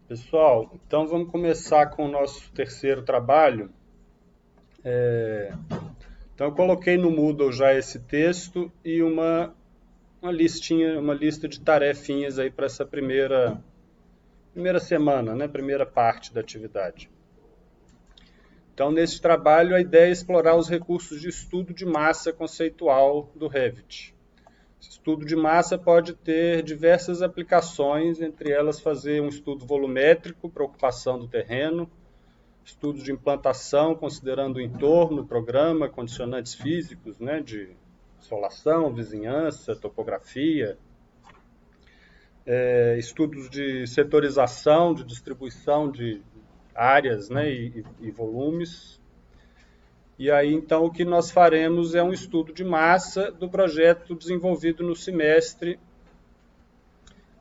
Pessoal, então vamos começar com o nosso terceiro trabalho. Então eu coloquei no Moodle já esse texto e uma listinha, uma lista de tarefinhas aí para essa primeira semana, né? Primeira parte da atividade. Então, nesse trabalho, a ideia é explorar os recursos de estudo de massa conceitual do Revit. Esse estudo de massa pode ter diversas aplicações, entre elas fazer um estudo volumétrico para ocupação do terreno, estudos de implantação, considerando o entorno, o programa, condicionantes físicos, né, de insolação, vizinhança, topografia, estudos de setorização, de distribuição de áreas, né, e volumes. E aí, então, o que nós faremos é um estudo de massa do projeto desenvolvido no semestre,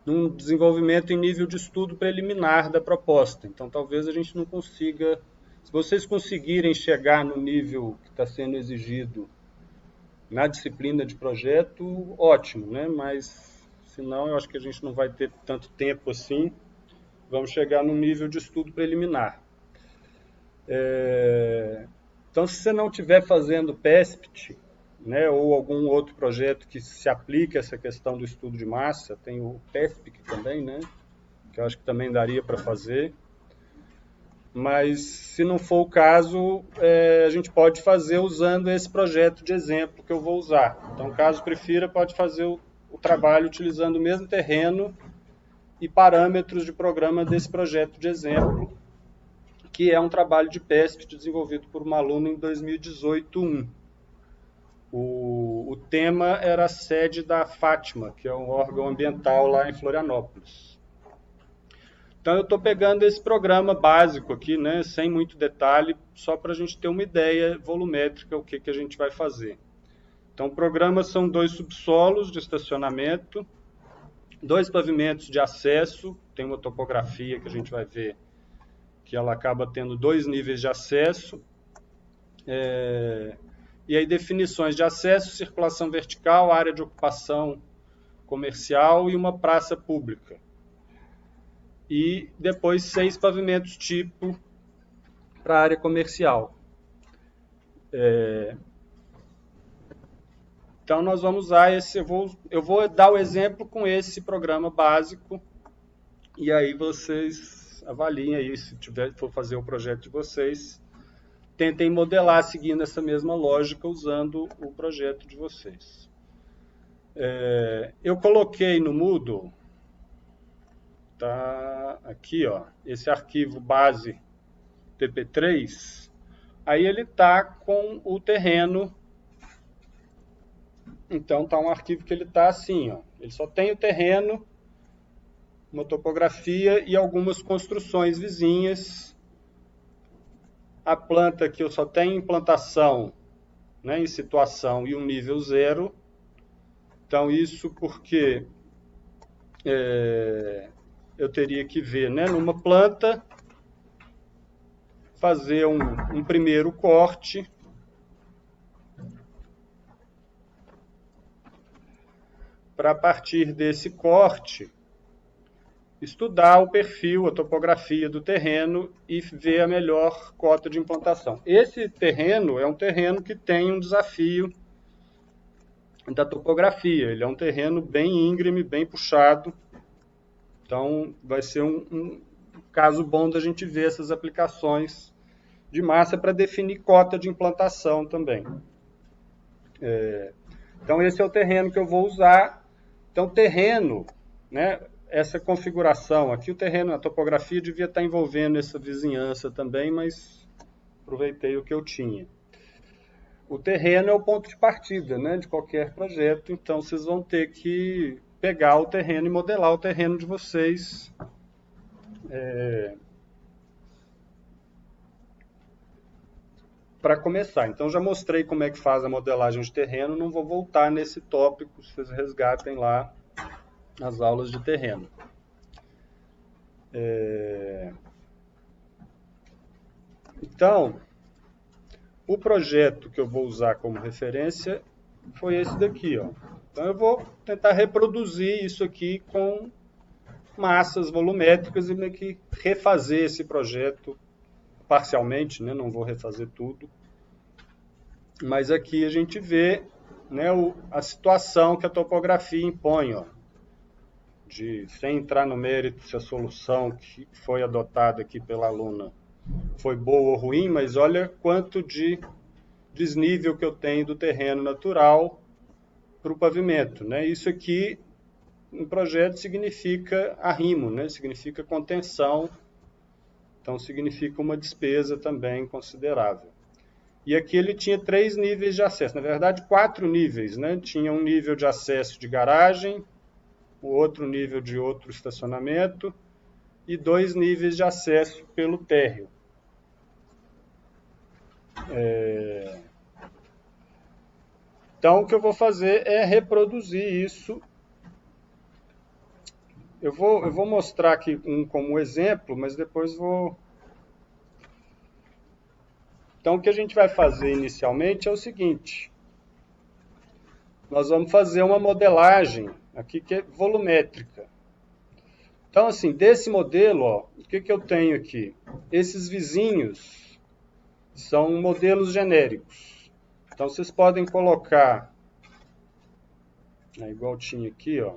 num desenvolvimento em nível de estudo preliminar da proposta. Então, talvez a gente não consiga. Se vocês conseguirem chegar no nível que está sendo exigido na disciplina de projeto, ótimo, né? Mas, senão, eu acho que a gente não vai ter tanto tempo assim. Vamos chegar no nível de estudo preliminar. Então, se você não estiver fazendo PESPT, né, ou algum outro projeto que se aplique a essa questão do estudo de massa, tem o PESPIC também, né, que eu acho que também daria para fazer. Mas, se não for o caso, a gente pode fazer usando esse projeto de exemplo que eu vou usar. Então, caso prefira, pode fazer o trabalho utilizando o mesmo terreno e parâmetros de programa desse projeto de exemplo, que é um trabalho de PESPT desenvolvido por uma aluna em 2018-1. O tema era a sede da Fátima, que é um órgão ambiental lá em Florianópolis. Então eu estou pegando esse programa básico aqui, né, sem muito detalhe, só para a gente ter uma ideia volumétrica o que a gente vai fazer. Então o programa são 2 subsolos de estacionamento, 2 pavimentos de acesso, tem uma topografia que a gente vai ver que ela acaba tendo 2 níveis de acesso, e aí definições de acesso, circulação vertical, área de ocupação comercial e uma praça pública. E depois 6 pavimentos tipo para a área comercial. Então nós vamos usar esse, eu vou dar o exemplo com esse programa básico, e aí vocês avaliem aí, se for fazer o projeto de vocês, tentem modelar seguindo essa mesma lógica usando o projeto de vocês. Eu coloquei no Moodle, tá aqui, ó, esse arquivo base TP3, aí ele tá com o terreno, então tá um arquivo que ele tá assim, ó, ele só tem o terreno, uma topografia e algumas construções vizinhas. A planta aqui eu só tenho implantação, né, em situação e um nível 0. Então isso porque eu teria que ver, né, numa planta, fazer um primeiro corte, para a partir desse corte, estudar o perfil, a topografia do terreno e ver a melhor cota de implantação. Esse terreno é um terreno que tem um desafio da topografia, ele é um terreno bem íngreme, bem puxado, então vai ser um caso bom da gente ver essas aplicações de massa para definir cota de implantação também. Então esse é o terreno que eu vou usar. Então terreno, né, essa configuração aqui, o terreno, a topografia devia estar envolvendo essa vizinhança também, mas aproveitei o que eu tinha. O terreno é o ponto de partida, né, de qualquer projeto, então vocês vão ter que pegar o terreno e modelar o terreno de vocês. Para começar. Então já mostrei como é que faz a modelagem de terreno, não vou voltar nesse tópico, vocês resgatem lá as aulas de terreno. Então, o projeto que eu vou usar como referência foi esse daqui, ó. Então eu vou tentar reproduzir isso aqui com massas volumétricas e meio que refazer esse projeto parcialmente, né? Não vou refazer tudo. Mas aqui a gente vê, né, a situação que a topografia impõe, ó, sem entrar no mérito se a solução que foi adotada aqui pela aluna foi boa ou ruim, mas olha quanto de desnível que eu tenho do terreno natural para o pavimento, né? Isso aqui, em projeto, significa arrimo, né? Significa contenção, então significa uma despesa também considerável. E aqui ele tinha 3 níveis de acesso, na verdade 4 níveis, né? Tinha um nível de acesso de garagem, o outro nível de outro estacionamento e 2 níveis de acesso pelo térreo. Então, o que eu vou fazer é reproduzir isso. Eu vou mostrar aqui como exemplo, mas depois vou... Então, o que a gente vai fazer inicialmente é o seguinte. Nós vamos fazer uma modelagem aqui que é volumétrica. Então, assim, desse modelo, ó, o que eu tenho aqui? Esses vizinhos são modelos genéricos. Então, vocês podem colocar, igual tinha aqui, ó,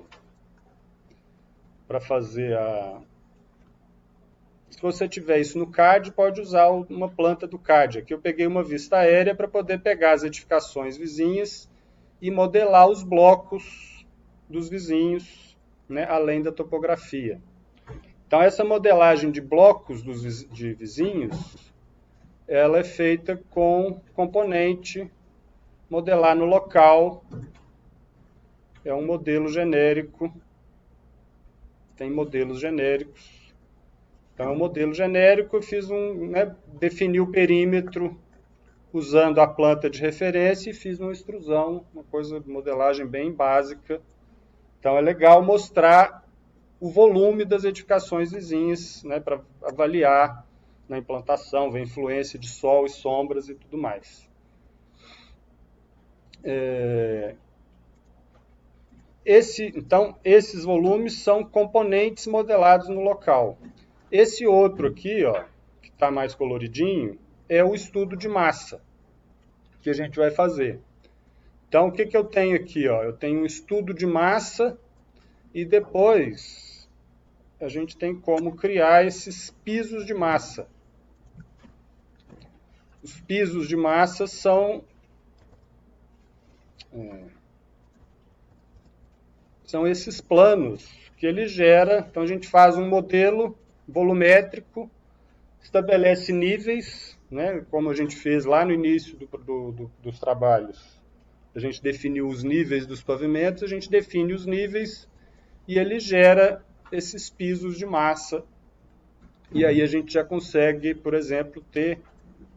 para fazer a... Se você tiver isso no CAD, pode usar uma planta do CAD. Aqui eu peguei uma vista aérea para poder pegar as edificações vizinhas e modelar os blocos dos vizinhos, né, além da topografia. Então, essa modelagem de blocos de vizinhos, ela é feita com componente modelar no local. É um modelo genérico. Tem modelos genéricos. Então, é um modelo genérico, eu fiz defini o perímetro usando a planta de referência e fiz uma extrusão, uma coisa de modelagem bem básica. Então, é legal mostrar o volume das edificações vizinhas, né, para avaliar na implantação, ver influência de sol e sombras e tudo mais. Então, esses volumes são componentes modelados no local. Esse outro aqui, ó, que está mais coloridinho, é o estudo de massa que a gente vai fazer. Então, o que eu tenho aqui? Ó? Eu tenho um estudo de massa e depois a gente tem como criar esses pisos de massa. Os pisos de massa são esses planos que ele gera. Então, a gente faz um modelo volumétrico, estabelece níveis, né, como a gente fez lá no início dos trabalhos. A gente definiu os níveis dos pavimentos, a gente define os níveis e ele gera esses pisos de massa. E aí a gente já consegue, por exemplo, ter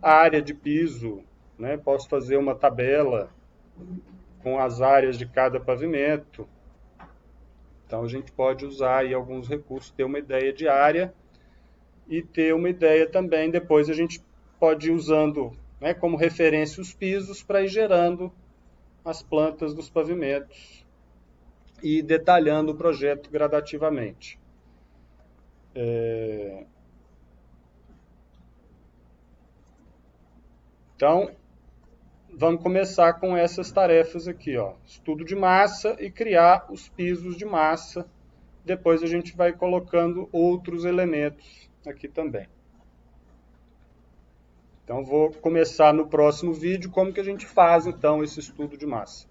a área de piso, né? Posso fazer uma tabela com as áreas de cada pavimento. Então a gente pode usar aí alguns recursos, ter uma ideia de área e ter uma ideia também, depois a gente pode ir usando, né, como referência os pisos para ir gerando as plantas dos pavimentos e detalhando o projeto gradativamente. Então, vamos começar com essas tarefas aqui, ó. Estudo de massa e criar os pisos de massa. Depois a gente vai colocando outros elementos aqui também. Então, vou começar no próximo vídeo como que a gente faz, então, esse estudo de massa.